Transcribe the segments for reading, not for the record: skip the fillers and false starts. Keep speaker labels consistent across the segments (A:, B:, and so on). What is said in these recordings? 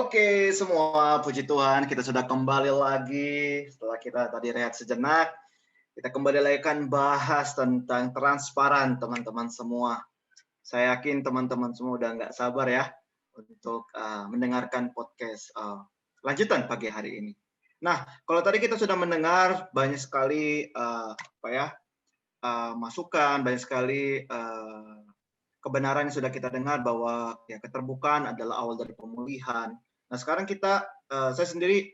A: Oke, semua puji Tuhan kita sudah kembali lagi setelah kita tadi rehat sejenak. Kita kembali lagi akan bahas tentang transparan, teman-teman semua. Saya yakin teman-teman semua udah nggak sabar ya untuk mendengarkan podcast lanjutan pagi hari ini. Nah, kalau tadi kita sudah mendengar banyak sekali masukan, banyak sekali kebenaran yang sudah kita dengar bahwa ya keterbukaan adalah awal dari pemulihan. Nah, sekarang saya sendiri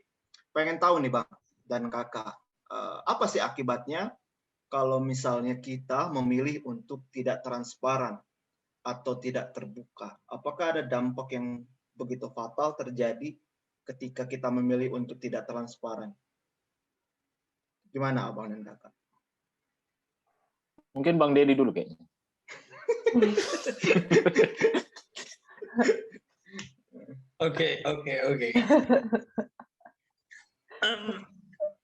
A: pengen tahu nih Bang dan Kakak, apa sih akibatnya kalau misalnya kita memilih untuk tidak transparan atau tidak terbuka? Apakah ada dampak yang begitu fatal terjadi ketika kita memilih untuk tidak transparan? Gimana Abang dan Kakak?
B: Mungkin Bang Dedi dulu kayaknya.
C: Oke.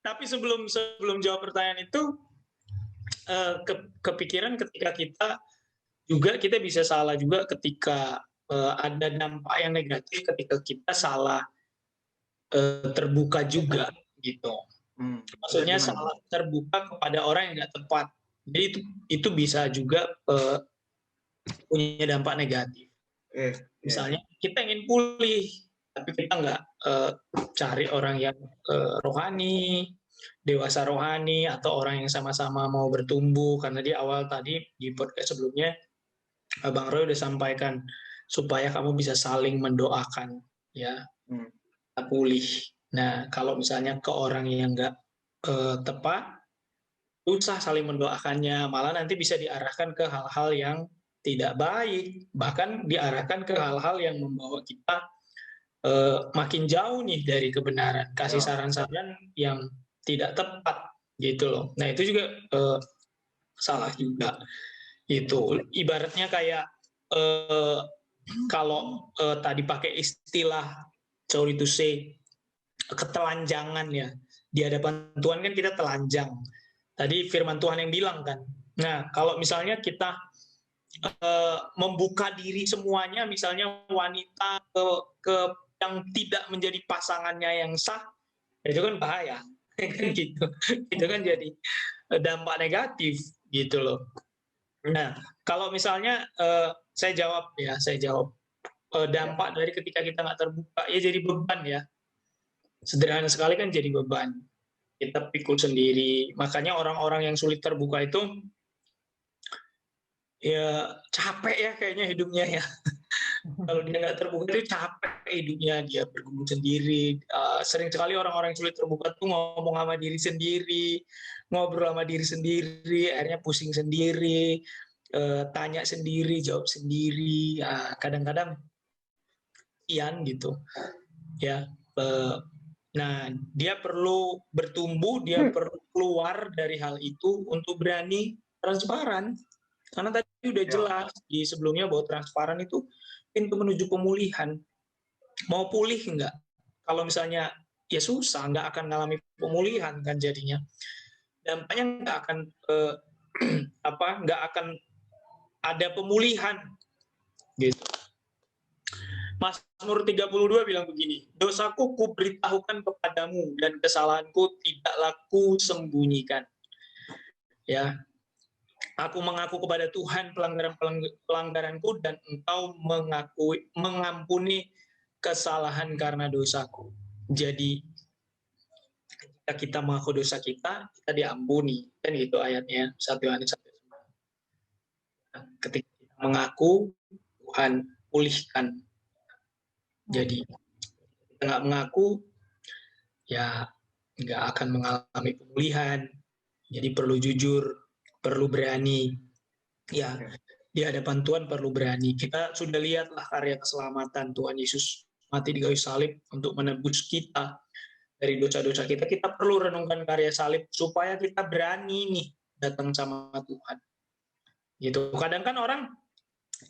C: Tapi sebelum jawab pertanyaan itu, kepikiran ketika kita bisa salah juga ketika ada dampak yang negatif ketika kita salah terbuka juga gitu. Maksudnya salah terbuka kepada orang yang nggak tepat. Jadi itu bisa juga punya dampak negatif. Misalnya kita ingin pulih, tapi kita nggak cari orang yang rohani, dewasa rohani, atau orang yang sama-sama mau bertumbuh. Karena di awal tadi di podcast sebelumnya, Bang Roy udah sampaikan supaya kamu bisa saling mendoakan, ya, pulih. Nah, kalau misalnya ke orang yang nggak tepat, susah saling mendoakannya, malah nanti bisa diarahkan ke hal-hal yang tidak baik, bahkan diarahkan ke hal-hal yang membawa kita makin jauh nih dari kebenaran, kasih saran-saran yang tidak tepat gitu loh. Nah itu juga salah juga. Itu ibaratnya kayak kalau tadi pakai istilah sorry to say ketelanjangan ya, di hadapan Tuhan kan kita telanjang. Tadi firman Tuhan yang bilang kan. Nah kalau misalnya kita membuka diri semuanya, misalnya wanita ke yang tidak menjadi pasangannya yang sah, itu kan bahaya, gitu. Itu kan jadi dampak negatif, gitu loh. Nah, kalau misalnya saya jawab dampak dari ketika kita nggak terbuka, ya jadi beban ya. Sederhana sekali kan jadi beban. Kita pikul sendiri. Makanya orang-orang yang sulit terbuka itu ya capek ya kayaknya hidupnya ya. Kalau dia nggak terbuka itu capek hidupnya, dia bergumul sendiri. Sering sekali orang-orang yang sulit terbuka tuh ngomong sama diri sendiri, ngobrol sama diri sendiri, akhirnya pusing sendiri, tanya sendiri, jawab sendiri. Kadang-kadang ian gitu ya. Nah, dia perlu bertumbuh, dia perlu keluar dari hal itu untuk berani transparan. Karena tadi udah jelas di sebelumnya bahwa transparan itu pintu menuju pemulihan. Mau pulih enggak? Kalau misalnya ya susah, nggak akan mengalami pemulihan kan jadinya. Dampaknya nggak akan nggak akan ada pemulihan gitu. Mazmur 32 bilang begini, dosaku kuberitahukan kepadamu dan kesalahanku tidaklah kusembunyikan. Ya, aku mengaku kepada Tuhan pelanggaranku dan Engkau mengampuni kesalahan karena dosaku. Jadi ketika kita mengaku dosa kita diampuni. Kan gitu ayatnya 1 Yohanes 1. Ketika kita mengaku, Tuhan pulihkan. Jadi kita nggak mengaku, ya nggak akan mengalami pemulihan. Jadi perlu jujur, perlu berani. Ya, di hadapan Tuhan perlu berani. Kita sudah lihatlah karya keselamatan Tuhan Yesus mati di kayu salib untuk menebus kita dari dosa-dosa kita. Kita perlu renungkan karya salib supaya kita berani nih datang sama Tuhan. Gitu. Kadang kan orang,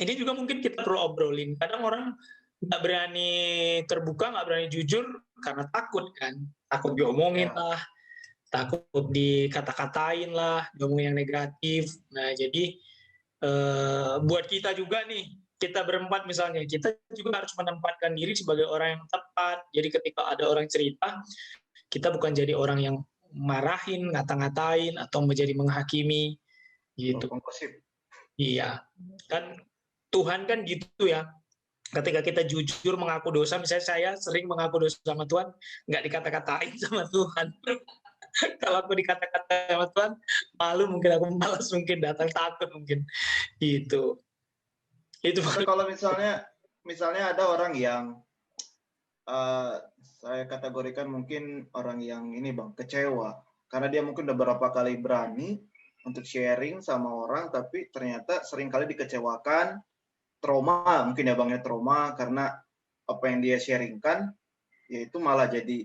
C: ini juga mungkin kita perlu obrolin. Kadang orang nggak berani terbuka, nggak berani jujur karena takut kan. Takut diomongin lah, takut dikata-katain lah, diomongin yang negatif. Nah jadi buat kita juga nih, kita berempat misalnya, kita juga harus menempatkan diri sebagai orang yang tepat. Jadi ketika ada orang cerita, kita bukan jadi orang yang marahin, ngata-ngatain, atau menjadi menghakimi, gitu. Iya, kan Tuhan kan gitu ya. Ketika kita jujur mengaku dosa, misalnya saya sering mengaku dosa sama Tuhan, nggak dikata-katain sama Tuhan. Kalau aku dikata-katain sama Tuhan, malu mungkin, aku malas mungkin, datang takut mungkin, gitu. Itu.
A: Tapi kalau misalnya ada orang yang saya kategorikan mungkin orang yang ini Bang, kecewa. Karena dia mungkin udah berapa kali berani untuk sharing sama orang, tapi ternyata sering kali dikecewakan, trauma mungkin ya Bang ya, trauma karena apa yang dia sharingkan, yaitu malah jadi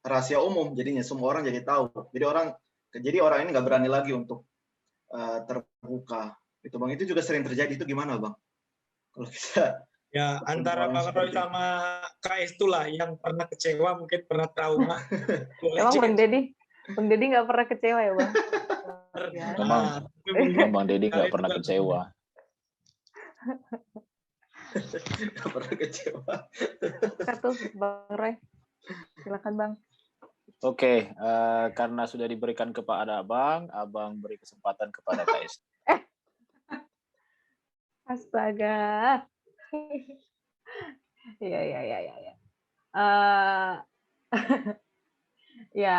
A: rahasia umum, jadinya semua orang jadi tahu. Jadi orang ini nggak berani lagi untuk terbuka. Itu Bang, itu juga sering terjadi. Itu gimana Bang? Kalau bisa
C: Ya, antara Bang Roy sama Kak Estu lah yang pernah kecewa, mungkin pernah trauma.
B: Emang Bang Deddy nggak pernah kecewa ya Bang?
D: Memang Bang Deddy nggak pernah kecewa.
A: Nggak pernah kecewa.
B: Satu Bang Roy, silakan Bang.
D: Oke, karena sudah diberikan kepada Abang beri kesempatan kepada Kak Estu.
B: Astaga. Ya.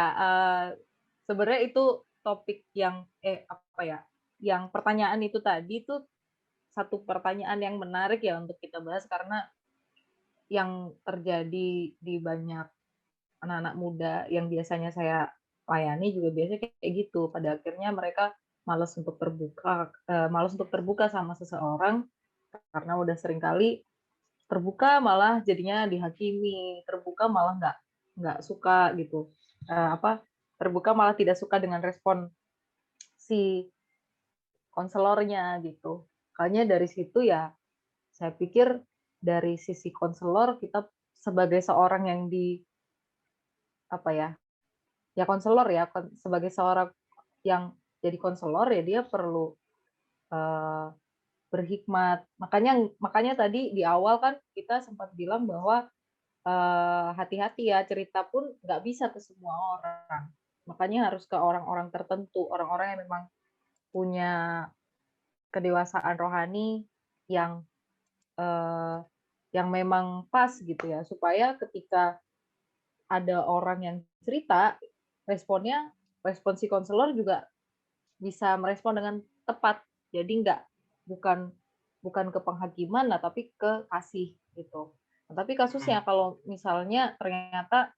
B: Sebenarnya itu topik yang yang pertanyaan itu tadi tuh satu pertanyaan yang menarik ya untuk kita bahas, karena yang terjadi di banyak anak-anak muda yang biasanya saya layani juga biasanya kayak gitu. Pada akhirnya mereka malas untuk terbuka sama seseorang karena udah sering kali terbuka malah jadinya dihakimi, terbuka malah nggak suka gitu, terbuka malah tidak suka dengan respon si konselornya gitu. Makanya dari situ ya saya pikir dari sisi konselor, kita sebagai seorang yang konselor ya, sebagai seorang yang jadi konselor ya dia perlu berhikmat. Makanya tadi di awal kan kita sempat bilang bahwa hati-hati ya, cerita pun nggak bisa ke semua orang. Makanya harus ke orang-orang tertentu, orang-orang yang memang punya kedewasaan rohani yang memang pas gitu ya, supaya ketika ada orang yang cerita, respon si konselor juga bisa merespon dengan tepat. Jadi bukan ke penghakiman lah, tapi ke kasih gitu. Nah, tapi kasusnya kalau misalnya ternyata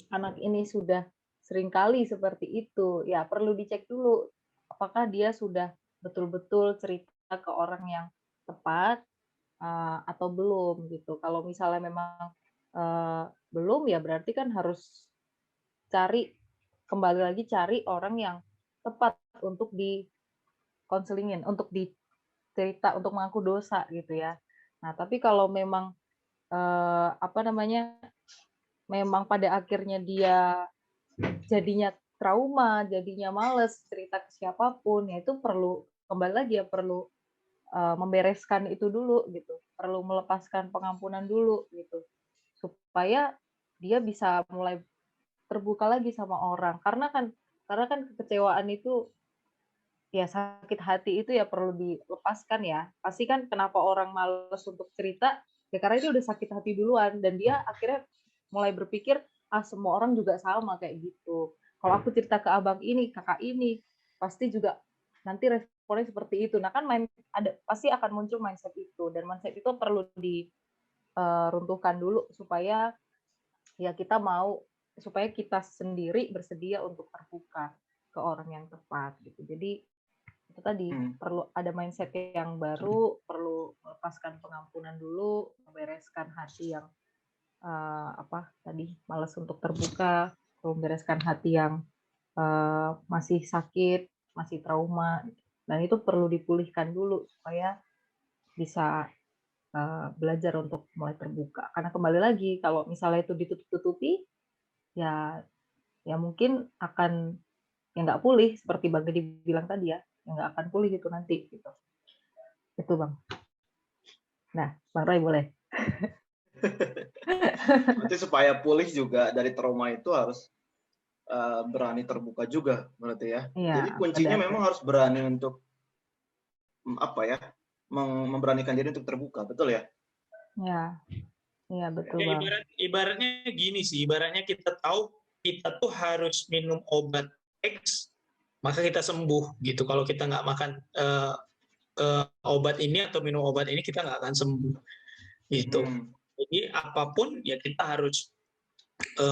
B: anak ini sudah seringkali seperti itu, ya perlu dicek dulu apakah dia sudah betul-betul cerita ke orang yang tepat atau belum gitu. Kalau misalnya memang belum, ya berarti kan harus kembali lagi cari orang yang tepat untuk di konselingin, untuk dicerita, untuk mengaku dosa gitu ya. Nah, tapi kalau memang memang pada akhirnya dia jadinya trauma, jadinya males cerita ke siapapun, ya itu perlu kembali lagi ya, perlu membereskan itu dulu gitu, perlu melepaskan pengampunan dulu gitu, supaya dia bisa mulai terbuka lagi sama orang. Karena kan kekecewaan itu ya, sakit hati itu ya perlu dilepaskan ya. Pasti kan kenapa orang males untuk cerita, ya karena dia udah sakit hati duluan, dan dia akhirnya mulai berpikir, semua orang juga sama kayak gitu. Kalau aku cerita ke abang ini, kakak ini, pasti juga nanti responnya seperti itu. Nah kan pasti akan muncul mindset itu, dan mindset itu perlu diruntuhkan dulu supaya ya supaya kita sendiri bersedia untuk terbuka ke orang yang tepat gitu. Jadi itu tadi perlu ada mindset yang baru, perlu melepaskan pengampunan dulu, membereskan hati yang malas untuk terbuka, membereskan hati yang masih sakit, masih trauma, dan itu perlu dipulihkan dulu supaya bisa belajar untuk mulai terbuka. Karena kembali lagi, kalau misalnya itu ditutup-tutupi, ya mungkin akan nggak pulih, seperti Bang Deddy bilang tadi ya, nggak akan pulih gitu nanti gitu. Itu Bang. Nah, Bang Roy boleh.
A: Nanti supaya pulih juga dari trauma itu harus berani terbuka juga berarti ya.
B: Iya,
A: Jadi kuncinya
B: pada
A: memang harus berani untuk apa ya? Memberanikan diri untuk terbuka, betul ya?
B: ya, iya betul
C: Ya,
B: Bang.
C: ibaratnya gini sih, ibaratnya kita tahu kita tuh harus minum obat X, maka kita sembuh gitu. Kalau kita nggak makan obat ini atau minum obat ini, kita nggak akan sembuh gitu. Jadi apapun ya kita harus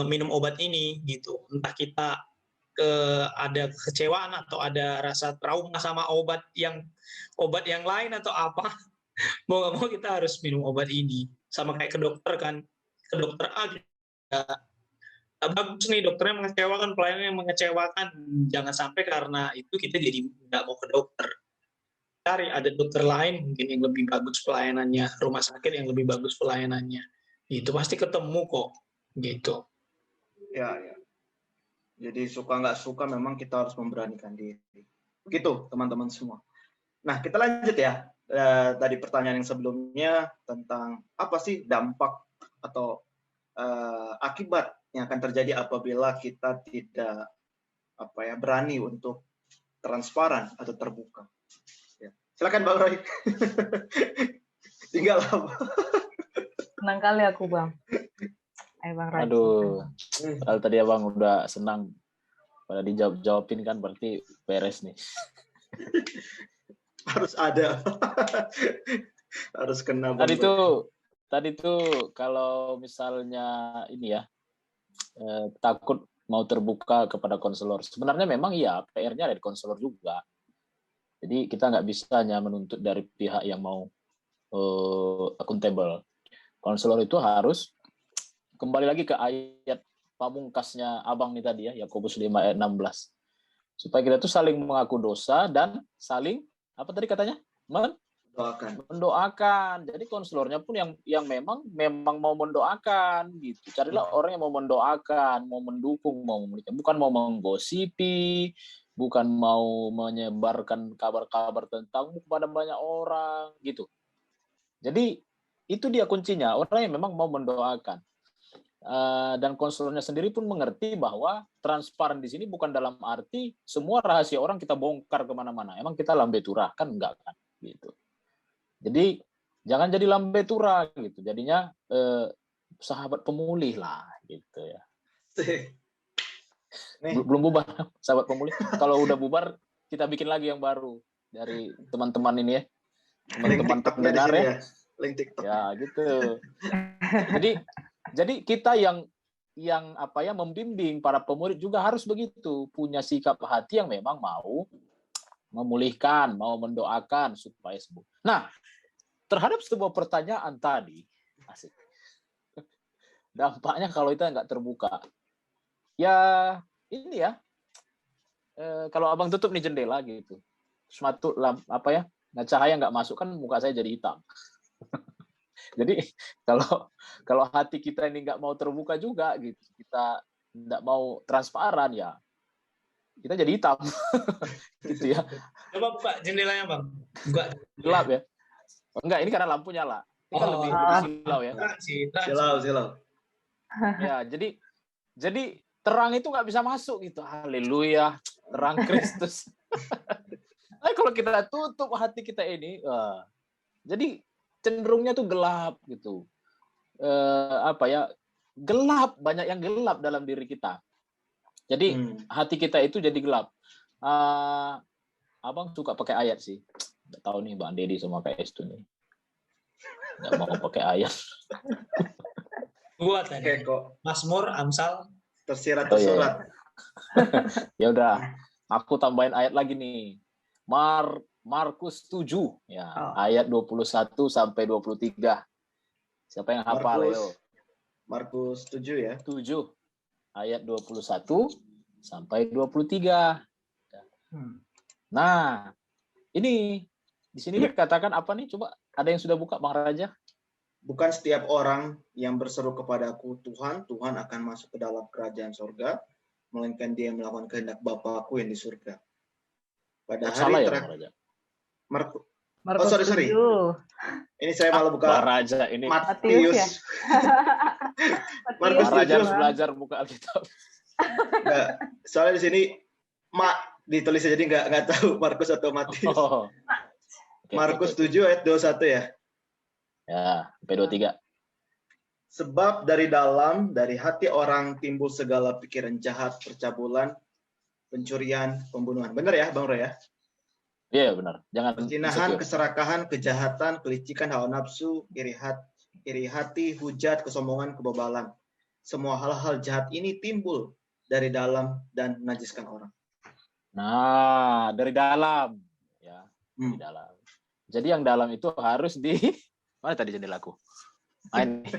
C: minum obat ini gitu. Entah kita ada kekecewaan atau ada rasa trauma sama obat yang lain atau apa, mau nggak mau kita harus minum obat ini. Sama kayak ke dokter kan, ke dokter A bagus nih dokternya mengecewakan, pelayanan yang mengecewakan, jangan sampai karena itu kita jadi nggak mau ke dokter. Cari ada dokter lain mungkin yang lebih bagus pelayanannya, rumah sakit yang lebih bagus pelayanannya, itu pasti ketemu kok gitu.
A: Ya. Jadi suka nggak suka memang kita harus memberanikan diri. Begitu teman-teman semua. Nah kita lanjut ya. Tadi pertanyaan yang sebelumnya tentang apa sih dampak atau akibat yang akan terjadi apabila kita tidak berani untuk transparan atau terbuka. Ya. Silakan Bang Roy. Tinggal apa?
B: Senang kali aku Bang. Ayo Bang Roy.
D: Aduh, kalau tadi abang udah senang pada dijawab-jawabin kan berarti beres nih.
A: Harus ada. Harus kena.
D: Tadi tuh kalau misalnya ini ya takut mau terbuka kepada konselor. Sebenarnya memang iya PR-nya ada di konselor juga. Jadi kita nggak bisa hanya menuntut dari pihak yang mau akuntabel. Konselor itu harus kembali lagi ke ayat pamungkasnya abang nih tadi ya, Yakobus 5 ayat 16. Supaya kita tuh saling mengaku dosa dan saling apa tadi katanya? Mendoakan. Jadi konselornya pun yang memang mau mendoakan gitu. Carilah orang yang mau mendoakan, mau mendukung, mau memberikan, bukan mau menggosipi, bukan mau menyebarkan kabar-kabar tentangmu kepada banyak orang gitu. Jadi itu dia kuncinya, orang yang memang mau mendoakan. Dan konselornya sendiri pun mengerti bahwa transparan di sini bukan dalam arti semua rahasia orang kita bongkar kemana-mana. Emang kita lambe turah kan enggak kan gitu. Jadi jangan jadi lambe turah gitu. Jadinya sahabat pemulih lah gitu ya. Belum bubar sahabat pemulih. Kalau udah bubar kita bikin lagi yang baru dari teman-teman ini ya. Teman-teman pendengar ya.
A: Link TikTok.
D: Ya gitu. Jadi kita yang membimbing para pemurid juga harus begitu, punya sikap hati yang memang mau memulihkan, mau mendoakan supaya sembuh. Nah, terhadap sebuah pertanyaan tadi, asik. Dampaknya kalau kita nggak terbuka, ya ini ya, kalau abang tutup nih jendela gitu, suatu cahaya nggak masuk kan muka saya jadi hitam. Jadi kalau hati kita ini nggak mau terbuka juga gitu, kita nggak mau transparan ya, kita jadi hitam, gitu ya.
C: Coba buka jendelanya Bang. Buka.
D: Gelap ya. Enggak, ini karena lampu nyala. Ini kan lebih silau ya.
A: Silau.
D: Ya, jadi terang itu nggak bisa masuk gitu. Haleluya, terang Kristus. Nah, kalau kita tutup hati kita ini, jadi cenderungnya tuh gelap gitu. Gelap, banyak yang gelap dalam diri kita. Jadi hati kita itu jadi gelap. Abang suka pakai ayat sih. Nggak tahu nih Bang Dedi sama Kak Estu nih. Nggak mau pakai ayat.
C: Buat tadi. Mazmur, Amsal,
A: tersirat.
D: Ya udah, aku tambahin ayat lagi nih. Markus 7 ya, ayat 21 sampai 23. Siapa yang hafal yo?
A: Markus 7 ya.
D: 7 ayat 21 sampai 23. Nah, ini di sini dikatakan apa nih? Coba ada yang sudah buka Bang Raja?
A: Bukan setiap orang yang berseru kepadaku Tuhan, Tuhan akan masuk ke dalam kerajaan surga, melainkan dia yang melakukan kehendak Bapakku yang di surga. Pada hari terakhir.
B: Markus
A: sorry.
B: 7.
A: Ini saya malah buka
D: Raja ini.
B: Matius ya?
A: Matius. Markus
B: Matius
D: Raja
A: 7.
D: harus belajar buka Alkitab.
A: Nggak, soalnya di sini ditulis jadi nggak tahu Markus atau Matius.
D: Oh. Oke,
A: Markus
D: oke.
A: 7 ayat 21 ya.
D: Ya, sampai 23.
A: Sebab dari hati orang timbul segala pikiran jahat, percabulan, pencurian, pembunuhan. Benar ya, Bang Roy ya?
D: Iya, benar. Jangan
A: Perzinahan,
D: insecure.
A: keserakahan, kejahatan, kelicikan, hawa nafsu, iri hati, hujat, kesombongan, kebebalan. Semua hal-hal jahat ini timbul dari dalam dan menajiskan orang.
D: Nah, dari dalam. Ya,
A: Hmm.
D: di dalam. Jadi yang dalam itu harus mana tadi jendelaku? Ini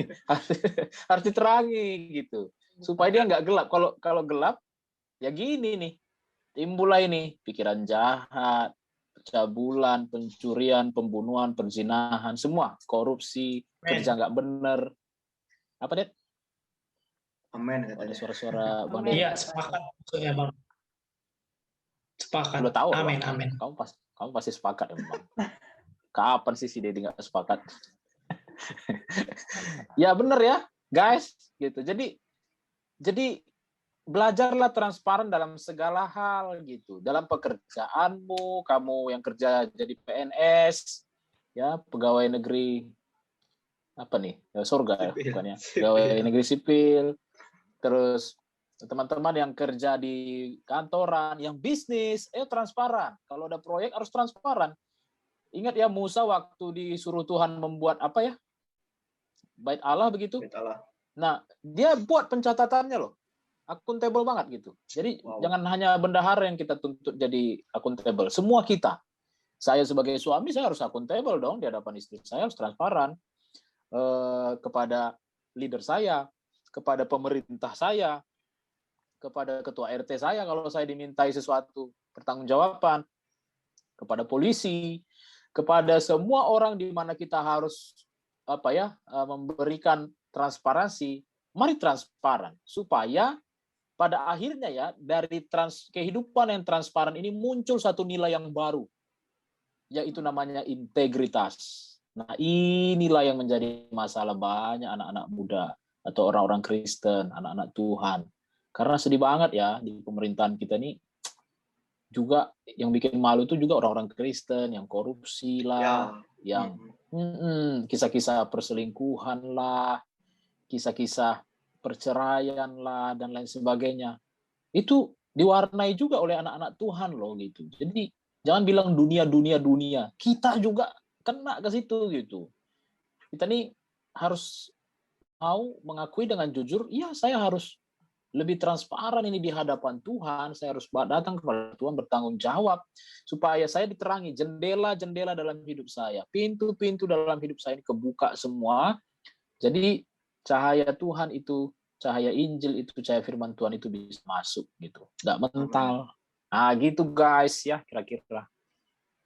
D: harus diterangi gitu. Supaya dia nggak gelap. Kalau gelap, ya gini nih. Timbullah ini pikiran jahat, percabulan, pencurian, pembunuhan, perzinahan, semua korupsi, kerja nggak bener. Apa Dad?
A: Amin
D: Ada
A: katanya.
D: suara-suara Bang
B: Amin.
D: Ded.
C: Iya, sepakat maksudnya Bang. Sepakat.
D: Udah tahu
C: Amin,
D: Bang.
C: amin.
D: Kamu pasti sepakat ya Bang. Kapan sih si Dedi nggak sepakat? Ya bener ya, guys, gitu. Jadi belajarlah transparan dalam segala hal gitu. Dalam pekerjaanmu, kamu yang kerja jadi PNS, ya pegawai negeri apa nih? Ya, surga ya,
A: Sipil.
D: bukannya.
A: Sipil.
D: Pegawai negeri sipil. Terus teman-teman yang kerja di kantoran, yang bisnis, transparan. Kalau ada proyek harus transparan. Ingat ya Musa waktu disuruh Tuhan membuat apa ya? Bait Allah begitu.
A: Bait Allah.
D: Nah, dia buat pencatatannya loh. Akuntabel banget gitu. Jadi
A: Wow.
D: jangan hanya bendahara yang kita tuntut jadi akuntabel. Semua kita. Saya sebagai suami saya harus akuntabel dong di hadapan istri saya, harus transparan kepada leader saya, kepada pemerintah saya, kepada ketua RT saya kalau saya dimintai sesuatu, pertanggungjawaban, kepada polisi, kepada semua orang di mana kita harus memberikan transparansi. Mari transparan supaya pada akhirnya ya dari kehidupan yang transparan ini muncul satu nilai yang baru, yaitu namanya integritas. Nah, inilah yang menjadi masalah banyak anak-anak muda atau orang-orang Kristen, anak-anak Tuhan. Karena sedih banget ya di pemerintahan kita ini juga yang bikin malu itu juga orang-orang Kristen yang korupsi lah, yang kisah-kisah perselingkuhan lah, kisah-kisah perceraian lah dan lain sebagainya. Itu diwarnai juga oleh anak-anak Tuhan loh gitu. Jadi jangan bilang dunia, kita juga kena ke situ gitu. Kita nih harus mau mengakui dengan jujur, iya saya harus lebih transparan ini di hadapan Tuhan, saya harus datang kepada Tuhan bertanggung jawab supaya saya diterangi jendela-jendela dalam hidup saya, pintu-pintu dalam hidup saya ini kebuka semua. Jadi cahaya Tuhan itu, cahaya Injil itu, cahaya firman Tuhan itu bisa masuk gitu, nggak mental. Nah gitu guys ya kira-kira.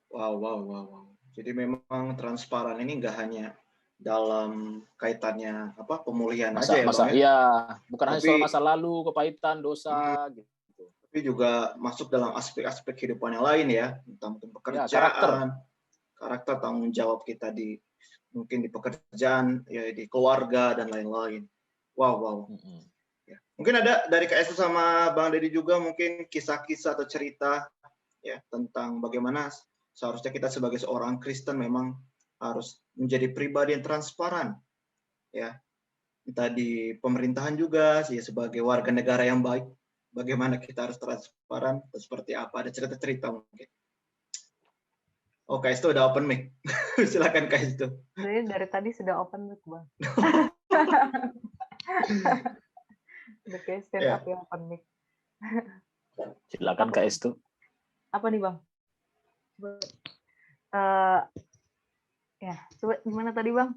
A: Wow. Jadi memang transparan ini nggak hanya dalam kaitannya pemulihan aja ya Bang ya?
D: Iya, bukan hanya soal masa lalu, kepahitan, dosa gitu.
A: Tapi juga masuk dalam aspek-aspek kehidupan yang lain ya, tentang pekerjaan, karakter tanggung jawab kita mungkin di pekerjaan, ya di keluarga dan lain-lain. Wow. Ya. Mungkin ada dari Kak Estu sama Bang Dedi juga mungkin kisah-kisah atau cerita ya tentang bagaimana seharusnya kita sebagai seorang Kristen memang harus menjadi pribadi yang transparan ya, entah di pemerintahan juga sih sebagai warga negara yang baik, bagaimana kita harus transparan atau seperti apa, ada cerita-cerita mungkin. Oh Kak Estu udah open mic. Silakan Kak Estu.
B: Dari tadi sudah open mic Bang. Udah kayak stand up ya open mic.
D: Silakan Kak Estu.
B: Apa nih Bang? Ya, coba gimana tadi Bang?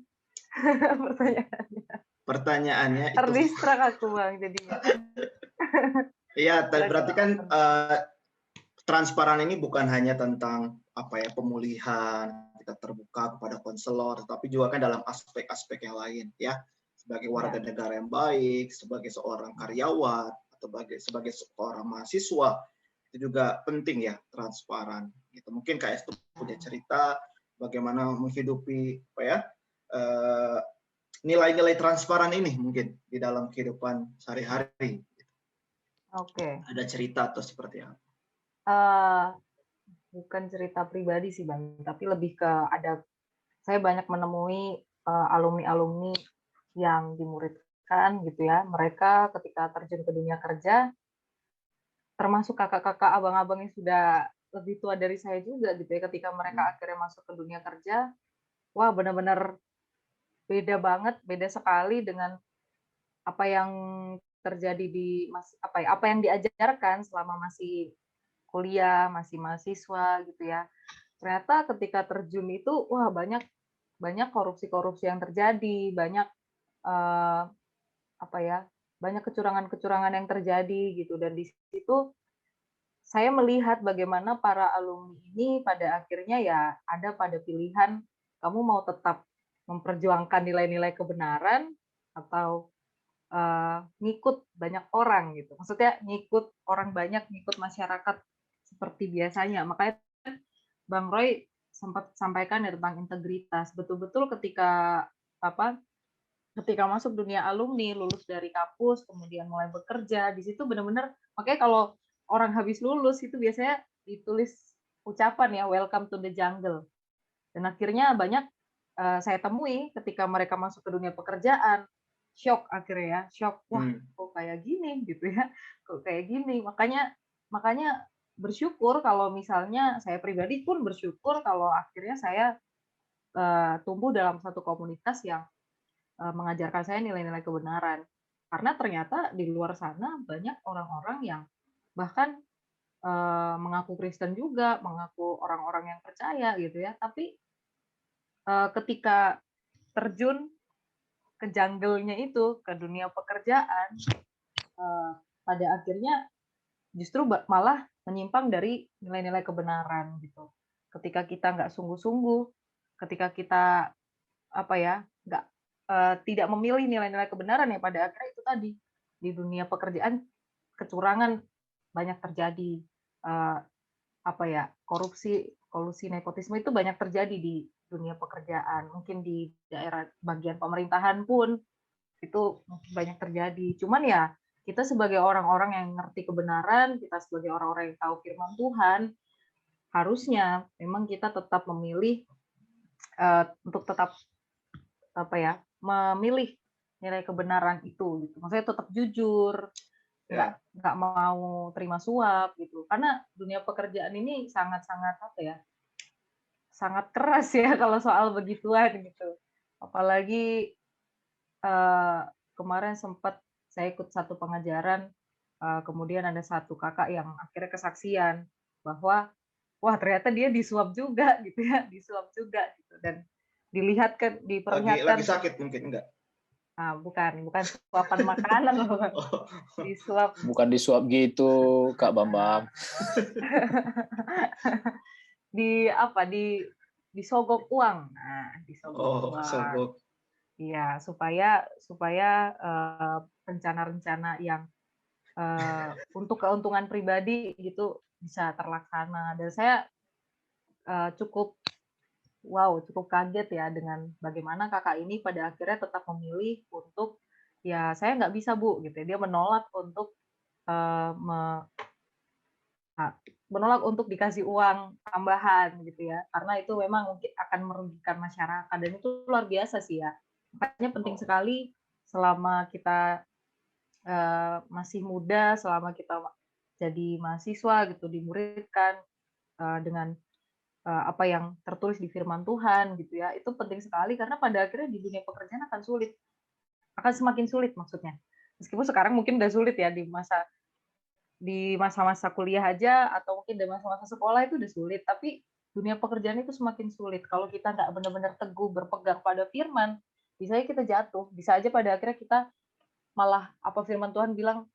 A: Pertanyaannya itu.
B: Terdistrak aku Bang jadinya.
A: Iya, berarti kan transparan ini bukan hanya tentang pemulihan, kita terbuka kepada konselor, tapi juga kan dalam aspek-aspek yang lain ya. Sebagai warga negara yang baik, sebagai seorang karyawan atau sebagai seorang mahasiswa, itu juga penting ya transparan. Gitu. Mungkin Kak Estu punya cerita bagaimana menghidupi apa ya nilai-nilai transparan ini mungkin di dalam kehidupan sehari-hari.
B: Oke.
A: Ada cerita atau seperti apa?
B: Bukan cerita pribadi sih Bang, tapi lebih ke saya banyak menemui alumni-alumni yang dimuridkan gitu ya. Mereka ketika terjun ke dunia kerja, termasuk kakak-kakak, abang-abang yang sudah lebih tua dari saya juga gitu ya, ketika mereka akhirnya masuk ke dunia kerja, wah benar-benar beda banget, beda sekali dengan apa yang terjadi apa yang diajarkan selama masih kuliah, masih mahasiswa gitu ya. Ternyata ketika terjun itu, wah banyak korupsi-korupsi yang terjadi, banyak banyak kecurangan-kecurangan yang terjadi gitu. Dan di situ saya melihat bagaimana para alumni ini pada akhirnya ya ada pada pilihan, kamu mau tetap memperjuangkan nilai-nilai kebenaran atau ngikut banyak orang gitu. Maksudnya ngikut orang banyak, ngikut masyarakat seperti biasanya. Makanya Bang Roy sempat sampaikan ya tentang integritas. Betul-betul ketika masuk dunia alumni, lulus dari kampus, kemudian mulai bekerja, di situ benar-benar, makanya kalau orang habis lulus itu biasanya ditulis ucapan ya, welcome to the jungle. Dan akhirnya banyak saya temui ketika mereka masuk ke dunia pekerjaan, shock akhirnya ya, shock, wah kok kayak gini gitu ya, kok kayak gini. Makanya bersyukur kalau misalnya saya pribadi pun bersyukur kalau akhirnya saya tumbuh dalam satu komunitas yang mengajarkan saya nilai-nilai kebenaran. Karena ternyata di luar sana banyak orang-orang yang bahkan mengaku Kristen juga, mengaku orang-orang yang percaya gitu ya, tapi ketika terjun ke jungle-nya itu, ke dunia pekerjaan, pada akhirnya justru malah menyimpang dari nilai-nilai kebenaran gitu. Ketika kita nggak sungguh-sungguh, ketika kita nggak tidak memilih nilai-nilai kebenaran ya pada akhirnya itu tadi di dunia pekerjaan kecurangan banyak terjadi, korupsi, kolusi, nepotisme itu banyak terjadi di dunia pekerjaan. Mungkin di daerah bagian pemerintahan pun itu banyak terjadi. Cuman ya kita sebagai orang-orang yang ngerti kebenaran, kita sebagai orang-orang yang tahu firman Tuhan, harusnya memang kita tetap memilih untuk tetap memilih nilai kebenaran itu gitu. Maksudnya tetap jujur, nggak mau terima suap gitu. Karena dunia pekerjaan ini sangat-sangat sangat keras ya kalau soal begituan gitu. Apalagi kemarin sempat saya ikut satu pengajaran, kemudian ada satu kakak yang akhirnya kesaksian bahwa wah ternyata dia disuap juga gitu ya, disuap juga gitu. Dan diperlihatkan
A: lagi sakit mungkin enggak?
B: Bukan suapan makanan loh. Disuap.
D: Bukan disuap gitu, Kak Bambang.
B: Disogok uang. Nah, disogok uang.
A: Sogok.
B: Iya, supaya rencana-rencana yang untuk keuntungan pribadi gitu bisa terlaksana. Dan saya cukup kaget ya dengan bagaimana kakak ini pada akhirnya tetap memilih untuk ya saya nggak bisa Bu gitu ya. Dia menolak untuk dikasih uang tambahan gitu ya, karena itu memang mungkin akan merugikan masyarakat dan itu luar biasa sih ya. Makanya penting sekali selama kita masih muda, selama kita jadi mahasiswa gitu dimuridkan dengan apa yang tertulis di firman Tuhan gitu ya, itu penting sekali karena pada akhirnya di dunia pekerjaan akan semakin sulit maksudnya. Meskipun sekarang mungkin udah sulit ya di masa-masa kuliah aja atau mungkin di masa-masa sekolah itu udah sulit, tapi dunia pekerjaan itu semakin sulit kalau kita nggak benar-benar teguh berpegang pada firman, bisa aja kita jatuh, bisa aja pada akhirnya kita malah apa firman Tuhan bilang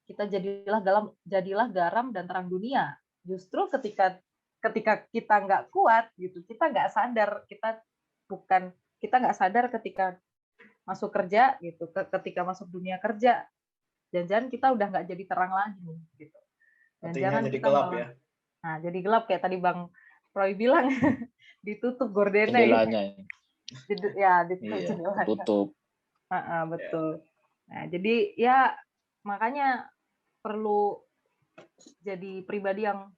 B: kita jadilah garam dan terang dunia. Justru ketika kita nggak kuat gitu, kita nggak sadar ketika masuk kerja gitu, ketika masuk dunia kerja, jangan-jangan kita udah nggak jadi terang lagi gitu. Dan jangan
A: jadi
B: kita
A: gelap
B: malah,
A: ya.
B: Nah, jadi gelap kayak tadi Bang Roy bilang, ditutup gordennya
D: jendelanya.
B: ya
D: Iya,
B: jendelanya.
D: tutup.
B: Betul. Nah, jadi ya makanya perlu jadi pribadi yang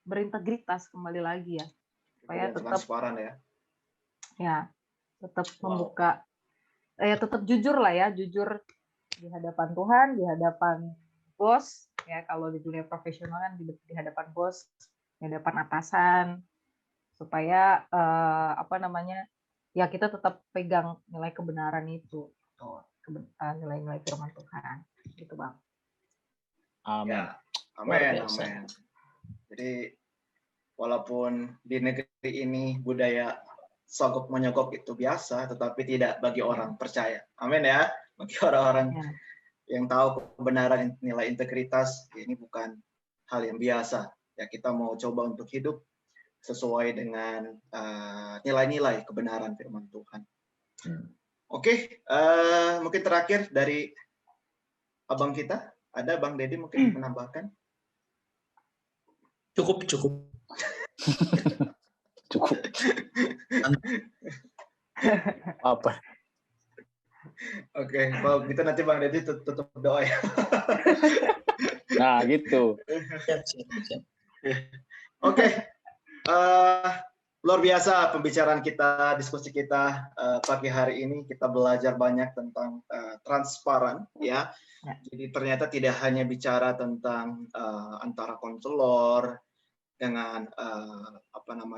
B: berintegritas kembali lagi ya, supaya
A: Yang
B: tetap
A: transparan ya.
B: tetap membuka, tetap jujur lah ya, jujur di hadapan Tuhan, di hadapan bos ya, kalau di dunia profesional kan di hadapan bos, di hadapan atasan, supaya ya kita tetap pegang nilai kebenaran itu, nilai-nilai firman Tuhan, gitu Bang.
D: Amin.
A: Ya, amin. Jadi walaupun di negeri ini budaya sogok menyogok itu biasa, tetapi tidak bagi orang percaya. Amin ya. Bagi orang-orang yang tahu kebenaran, nilai integritas, ini bukan hal yang biasa. Ya, kita mau coba untuk hidup sesuai dengan nilai-nilai kebenaran firman Tuhan. Oke, mungkin terakhir dari abang kita, ada Bang Dedi mungkin menambahkan?
C: Cukup.
D: Cukup. Apa?
A: Oke, kalau gitu nanti Bang Dedi tutup doa ya.
D: Nah, gitu.
C: Siap.
A: Oke. Luar biasa pembicaraan kita, diskusi kita pagi hari ini. Kita belajar banyak tentang transparan ya. Jadi ternyata tidak hanya bicara tentang antara konselor dengan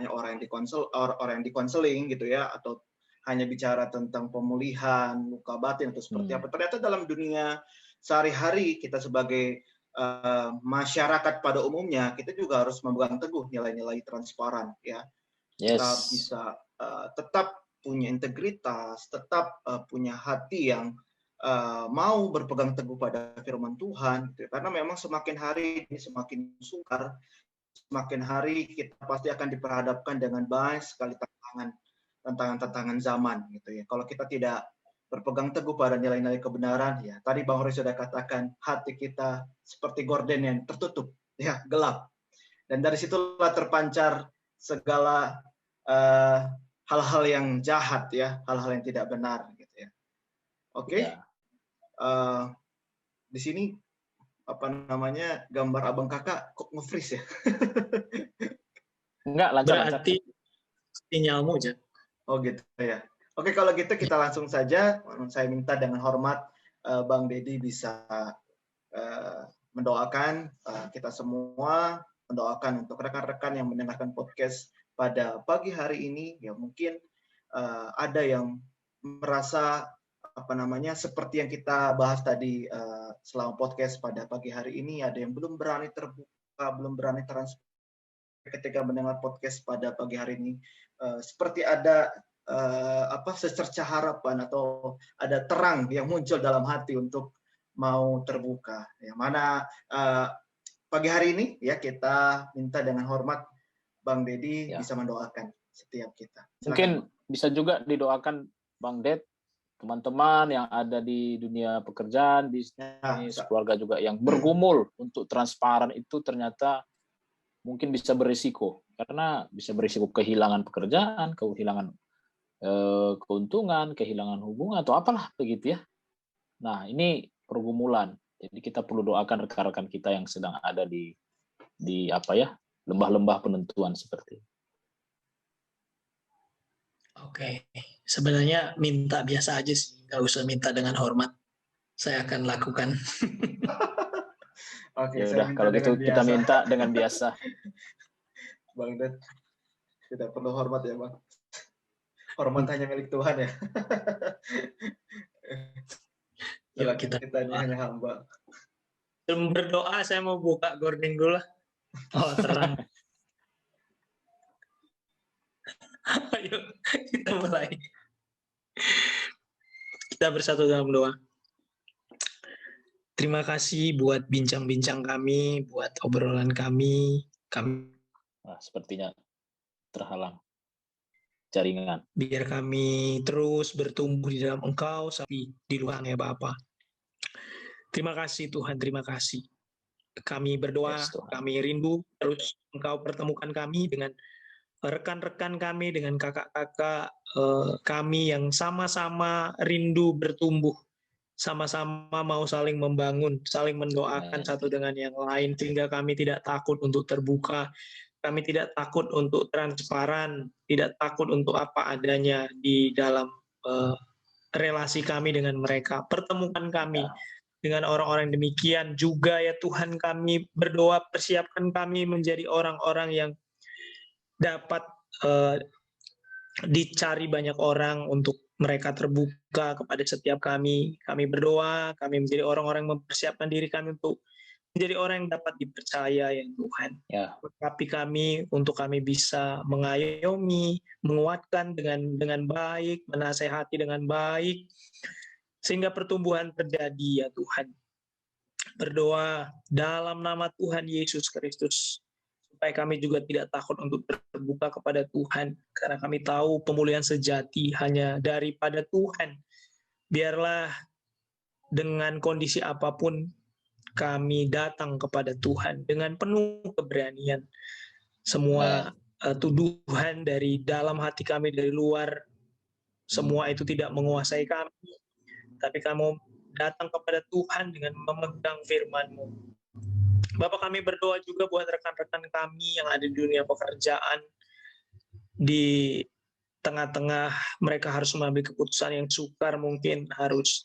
A: orang yang dikonseling gitu ya, atau hanya bicara tentang pemulihan luka batin atau seperti apa. Ternyata dalam dunia sehari-hari kita sebagai masyarakat pada umumnya, kita juga harus memegang teguh nilai-nilai transparan ya. Kita bisa tetap punya integritas, tetap punya hati yang mau berpegang teguh pada firman Tuhan gitu. Karena memang semakin hari ini semakin sukar, semakin hari kita pasti akan diperhadapkan dengan banyak sekali tantangan zaman gitu ya. Kalau kita tidak berpegang teguh pada nilai-nilai kebenaran, ya tadi Bang Roy sudah katakan, hati kita seperti gorden yang tertutup, ya gelap. Dan dari situlah terpancar segala hal-hal yang jahat ya, hal-hal yang tidak benar gitu ya. Oke. Di sini gambar abang kakak kok nge-freeze ya?
D: Enggak, lancar.
C: Berarti sinyalmu aja.
A: Oh gitu ya. Oke, kalau gitu kita langsung saja. Saya minta dengan hormat Bang Dedi bisa mendoakan kita semua, mendoakan untuk rekan-rekan yang mendengarkan podcast pada pagi hari ini. Ya mungkin ada yang merasa seperti yang kita bahas tadi selama podcast pada pagi hari ini, ada yang belum berani terbuka, belum berani transparan ketika mendengar podcast pada pagi hari ini. Seperti ada secercah harapan atau ada terang yang muncul dalam hati untuk mau terbuka. Yang mana pagi hari ini ya kita minta dengan hormat Bang Dedi bisa mendoakan setiap kita. Silakan.
D: Mungkin bisa juga didoakan Bang Ded, teman-teman yang ada di dunia pekerjaan, bisnis, keluarga juga yang bergumul untuk transparan itu ternyata mungkin bisa berisiko. Karena bisa berisiko kehilangan pekerjaan, kehilangan keuntungan, kehilangan hubungan atau apalah begitu ya. Nah, ini pergumulan. Jadi kita perlu doakan rekan-rekan kita yang sedang ada di lembah-lembah penentuan seperti ini.
C: Oke, sebenarnya minta biasa aja sih, nggak usah minta dengan hormat. Saya akan lakukan.
D: Oke, ya udah kalau gitu biasa. Kita minta dengan biasa.
A: Bang Ded, tidak perlu hormat ya Bang. Hormat hanya milik Tuhan ya.
C: Yuk kita
A: hanya hamba.
C: Sebelum berdoa saya mau buka gorden dulu lah. Oh terang. Ayo kita mulai. Kita bersatu dalam doa. Terima kasih buat bincang-bincang kami, buat obrolan kami.
D: Sepertinya terhalang jaringan.
C: Biar kami terus bertumbuh di dalam Engkau, tapi di luarnya Bapa. Terima kasih Tuhan, terima kasih. Kami berdoa, kami rindu terus Engkau pertemukan kami dengan rekan-rekan kami, dengan kakak-kakak kami yang sama-sama rindu bertumbuh, sama-sama mau saling membangun, saling mendoakan
D: Amin.
C: satu dengan yang lain, sehingga kami tidak takut untuk terbuka, kami tidak takut untuk transparan, tidak takut untuk apa adanya di dalam relasi kami dengan mereka. Pertemukan kami
D: Ya.
C: dengan orang-orang demikian juga ya Tuhan. Kami berdoa, persiapkan kami menjadi orang-orang yang dapat dicari banyak orang untuk mereka terbuka kepada setiap kami. Kami berdoa, kami menjadi orang-orang yang mempersiapkan diri kami untuk menjadi orang yang dapat dipercaya ya Tuhan.
D: Ya.
C: Berkati kami untuk kami bisa mengayomi, menguatkan dengan baik, menasehati dengan baik, sehingga pertumbuhan terjadi ya Tuhan. Berdoa dalam nama Tuhan Yesus Kristus, supaya kami juga tidak takut untuk terbuka kepada Tuhan, karena kami tahu pemulihan sejati hanya daripada Tuhan. Biarlah dengan kondisi apapun kami datang kepada Tuhan dengan penuh keberanian. Semua tuduhan dari dalam hati kami, dari luar, semua itu tidak menguasai kami, tapi kami datang kepada Tuhan dengan memegang firman-Mu. Bapak, kami berdoa juga buat rekan-rekan kami yang ada di dunia pekerjaan, di tengah-tengah mereka harus mengambil keputusan yang sukar, mungkin harus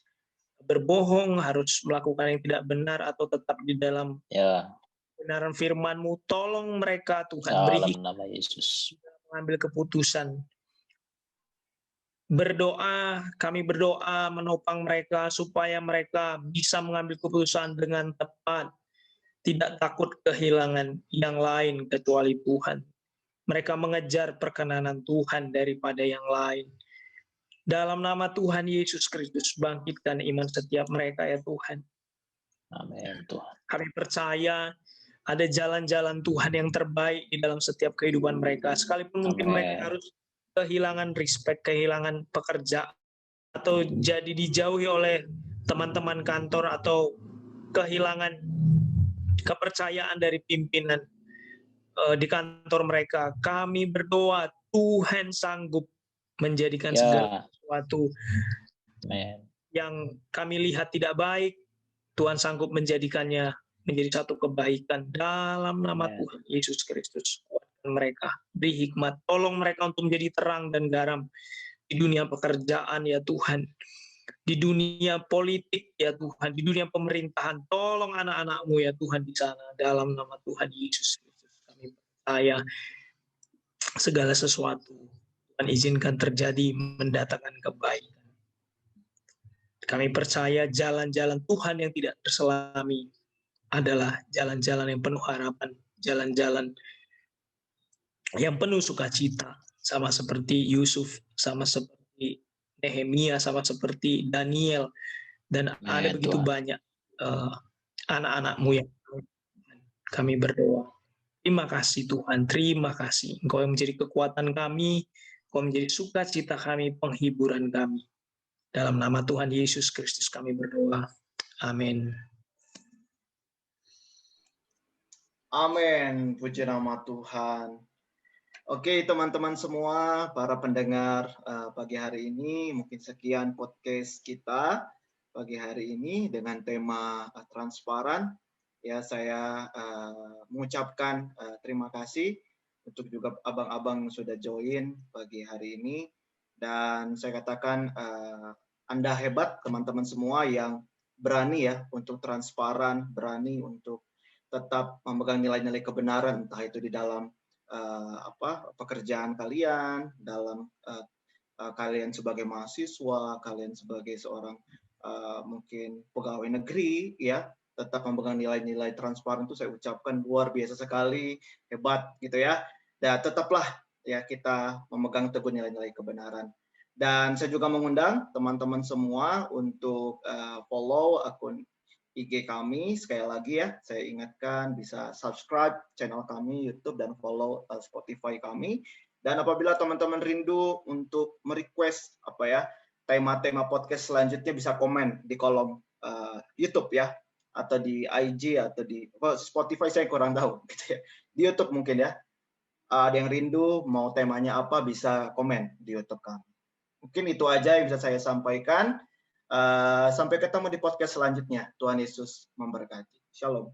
C: berbohong, harus melakukan yang tidak benar, atau tetap di dalam kebenaran firman-Mu. Tolong mereka Tuhan, beri
D: dalam nama Yesus
C: mengambil keputusan. Kami berdoa menopang mereka supaya mereka bisa mengambil keputusan dengan tepat, tidak takut kehilangan yang lain kecuali Tuhan. Mereka mengejar perkenanan Tuhan daripada yang lain. Dalam nama Tuhan Yesus Kristus, bangkitkan iman setiap mereka ya Tuhan.
D: Amin Tuhan.
C: Kami percaya ada jalan-jalan Tuhan yang terbaik di dalam setiap kehidupan mereka. Sekalipun mungkin mereka harus kehilangan respect, kehilangan pekerjaan, atau jadi dijauhi oleh teman-teman kantor, atau kehilangan kepercayaan dari pimpinan di kantor mereka. Kami berdoa Tuhan sanggup menjadikan segala sesuatu yang kami lihat tidak baik, Tuhan sanggup menjadikannya menjadi satu kebaikan dalam nama Tuhan Yesus Kristus. Kuatkan mereka, beri hikmat, tolong mereka untuk menjadi terang dan garam di dunia pekerjaan ya Tuhan, di dunia politik ya Tuhan, di dunia pemerintahan. Tolong anak-anak-Mu ya Tuhan di sana, dalam nama Tuhan Yesus Kristus. Kami percaya segala sesuatu Tuhan izinkan terjadi mendatangkan kebaikan. Kami percaya jalan-jalan Tuhan yang tidak terselami adalah jalan-jalan yang penuh harapan, jalan-jalan yang penuh sukacita, sama seperti Yusuf, sama seperti Nehemia, sama seperti Daniel, dan ada begitu banyak anak-anak-Mu yang kami berdoa. Terima kasih Tuhan, terima kasih. Engkau yang menjadi kekuatan kami, Engkau menjadi sukacita kami, penghiburan kami. Dalam nama Tuhan Yesus Kristus kami berdoa. Amin.
A: Amin, puji nama Tuhan. Oke, teman-teman semua, para pendengar pagi hari ini, mungkin sekian podcast kita pagi hari ini dengan tema transparan. Ya, saya mengucapkan terima kasih untuk juga abang-abang sudah join pagi hari ini. Dan saya katakan Anda hebat, teman-teman semua yang berani ya untuk transparan, berani untuk tetap memegang nilai-nilai kebenaran, entah itu di dalam pekerjaan kalian, dalam kalian sebagai mahasiswa, kalian sebagai seorang mungkin pegawai negeri, ya, tetap memegang nilai-nilai transparan. Itu saya ucapkan luar biasa sekali, hebat gitu ya. Dan tetaplah ya kita memegang teguh nilai-nilai kebenaran. Dan saya juga mengundang teman-teman semua untuk follow akun IG kami. Sekali lagi ya, saya ingatkan bisa subscribe channel kami YouTube dan follow Spotify kami. Dan apabila teman-teman rindu untuk merequest tema-tema podcast selanjutnya, bisa komen di kolom YouTube ya, atau di IG atau di Spotify saya kurang tahu gitu ya. Di YouTube mungkin ya. ada yang rindu mau temanya apa, bisa komen di YouTube kami. Mungkin itu aja yang bisa saya sampaikan. Sampai ketemu di podcast selanjutnya. Tuhan Yesus memberkati. Shalom.